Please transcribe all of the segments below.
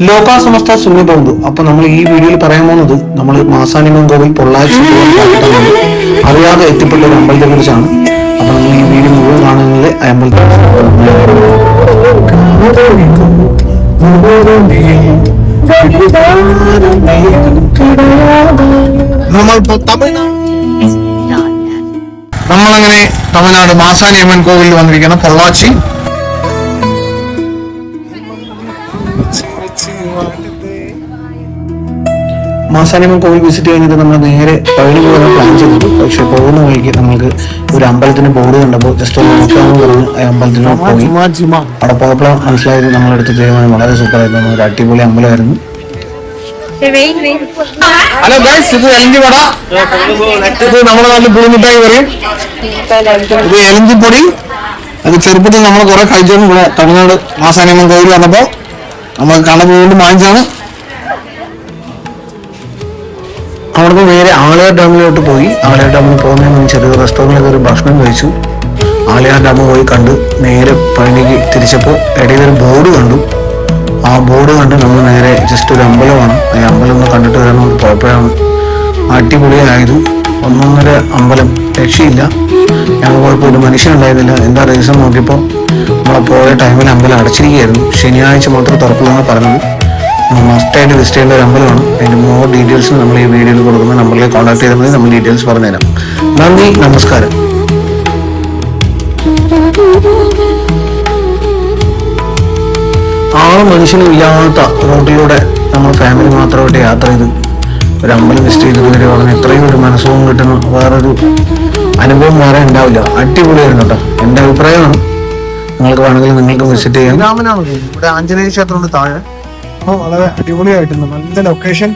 ലോകാസമസ്ത സുഖബന്ധു. അപ്പൊ നമ്മൾ ഈ വീഡിയോയിൽ പറയാൻ പോകുന്നത് നമ്മൾ മാസാണിമൻ കോവിൽ പൊള്ളാച്ചി അറിയാതെ എത്തിപ്പെട്ട ഒരു അമ്പലത്തെ കുറിച്ചാണ്. അപ്പൊ നമ്മൾ ഈ വീഡിയോ മുഴുവൻ കാണുന്നത് അമ്പലത്തിൽ നമ്മളങ്ങനെ തമിഴ്നാട് മാസാണിയമ്മൻ കോവിലിൽ വന്നിരിക്കണം. പൊള്ളാച്ചി മാസാണിയമ്മൻ കോവിൽ വിസിറ്റ് കഴിഞ്ഞിട്ട് നമ്മൾ നേരെ പഴനി പോകാൻ പ്ലാൻ ചെയ്തിട്ട്, പക്ഷെ പോകുന്ന വഴിക്ക് നമ്മൾക്ക് ഒരു അമ്പലത്തിന്റെ ബോർഡ് കണ്ടപ്പോൾ ജസ്റ്റ് ഒന്ന് നോക്കാമെന്ന് പറഞ്ഞ് അമ്പലത്തിന് പോയി. അവിടെ പോയപ്പോൾ മനസ്സിലായത് നമ്മളെടുത്ത തീരുമാനം വളരെ സൂപ്പറായിരുന്നു. ഒരു അടിപൊളി അമ്പലമായിരുന്നു. ഹലോ ഗൈസ്, ഇത് എലഞ്ചിവട. ഇത് നമ്മുടെ നാട്ടിൽ പുളിമിഠായി പറയും. ഇത് എലഞ്ചിപ്പൊടി. അത് ചെറുപ്പത്തിൽ നമ്മൾ കുറെ കഴിച്ചോണ്ട് ഇവിടെ തമിഴ്നാട് മാസാണിയമ്മൻ കോവിൽ വന്നപ്പോ നമ്മൾ കടന്നു കൊണ്ട് വാങ്ങിച്ചാണ്. അവിടുന്ന് നേരെ ആളിയാർ ഡാമിലോട്ട് പോയി. ആളിയാർ ഡാമിൽ പോകുന്നതിന് മുമ്പ് ചെറിയ റെസ്റ്റോറൻറ്റിൽ കയറി ഭക്ഷണം കഴിച്ചു. ആളിയാർ ഡാം പോയി കണ്ട് നേരെ പഴനിക്ക് തിരിച്ചപ്പോൾ ഇടയിലൊരു ബോർഡ് കണ്ടു. ആ ബോർഡ് കണ്ട് നമ്മൾ നേരെ ജസ്റ്റ് ഒരു അമ്പലമാണ്, ഈ അമ്പലം ഒന്ന് കണ്ടിട്ട് വരണം കുഴപ്പമാണ്. അടിപൊളിയായത്. ഒന്നൊന്നര അമ്പലം, രക്ഷയില്ല. ഞങ്ങൾ പോയപ്പോൾ ഒരു മനുഷ്യനുണ്ടായിരുന്നില്ല. എന്താ റീസൺ നോക്കിയപ്പോൾ നമ്മളെ പോയ ടൈമിൽ അമ്പലം അടച്ചിരിക്കുകയായിരുന്നു. ശനിയാഴ്ച മാത്രം തുറക്കുള്ളതെന്ന് പറഞ്ഞത്. മസ്റ്റായിട്ട് വിസിറ്റ് ചെയ്യേണ്ട ഒരു അമ്പലമാണ്. അതിൻ്റെ മോർ ഡീറ്റെയിൽസ് നമ്മൾ ഈ വീഡിയോയിൽ കൊടുക്കുന്ന നമ്പറിൽ കോൺടാക്ട് ചെയ്താൽ മതി. നമ്മൾ ഡീറ്റെയിൽസ് പറഞ്ഞുതരാം. നന്ദി, നമസ്കാരം. ആ മനുഷ്യനും ഇല്ലാത്ത റോഡിലൂടെ നമ്മൾ ഫാമിലി മാത്രമായിട്ട് യാത്ര ചെയ്ത് ഒരു അമ്പലം വിസിറ്റ് ചെയ്ത് വരെ പറഞ്ഞ് ഇത്രയും ഒരു മനസ്സുഖം കിട്ടുന്ന വേറൊരു അനുഭവം വേറെ ഉണ്ടാവില്ല. അടിപൊളിയായിരുന്നു കേട്ടോ. എൻ്റെ അഭിപ്രായമാണ്. നിങ്ങൾക്ക് വേണമെങ്കിൽ നിങ്ങൾക്ക് വിസിറ്റ് ചെയ്യാം. രാമനാണ് ഇവിടെ ആഞ്ജനേയ ക്ഷേത്രമുണ്ട് താഴെ. അപ്പോൾ വളരെ അടിപൊളിയായിട്ടുണ്ട്. നല്ല ലൊക്കേഷൻ.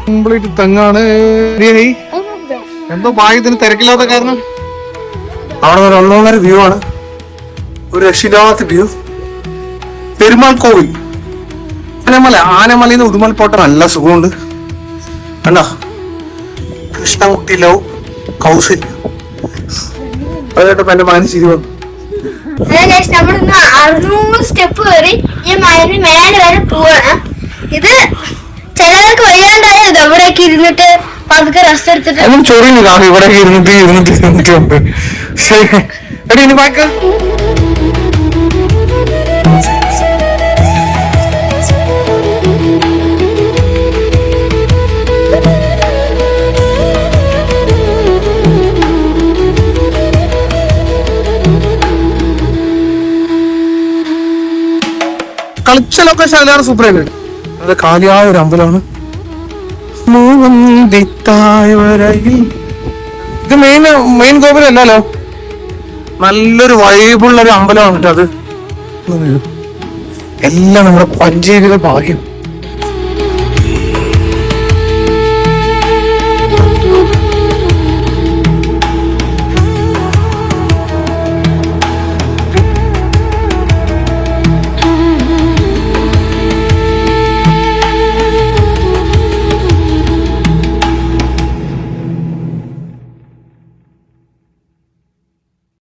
കംപ്ലീറ്റ് തെങ്ങാണ്. എന്തോ ഭാഗ്യത്തിന് തിരക്കില്ലാത്ത കാരണം അവിടെ ഒരു ഒന്നൊന്നര വ്യൂ ആണ്. ഒരു രക്ഷിതാവാത്ത വ്യൂ. പെരുമാൾ കോവിൽ ആനമലയിൽ നിന്ന് ഉടുമൽ പോട്ട നല്ല സുഖമുണ്ട്. കണ്ടോ, കൃഷ്ണകുട്ടി ലവ് കൗസല്യ. അതേട്ടോ എന്റെ മകന് ചിരി വന്നു. സ്റ്റെപ്പ് കയറി ഈ മലന് മേലെ വരെ പോവാണ്. ഇത് ചിലവർക്ക് വയ്യാണ്ടായ ഇവിടേക്ക് ഇരുന്നിട്ട് പതുക്കെ റെസ്റ്റ് എടുത്തിട്ട് ചൊറിയുന്നു കാണും. ഇവിടേക്ക് ഇരുന്നിട്ടുണ്ട്. എടി ഇനി ബാക്ക് കളിച്ച ലൊക്കേഷൻ അതിലാണ് സൂപ്പറായിട്ട്. അത് കാലിയായ ഒരു അമ്പലമാണ്. ഇത് മെയിൻ കോവിലല്ലോ. നല്ലൊരു വൈബുള്ള ഒരു അമ്പലമാണ് കേട്ടോ അത്. എല്ലാം നമ്മുടെ പഞ്ചേരിയുടെ ഭാഗ്യം.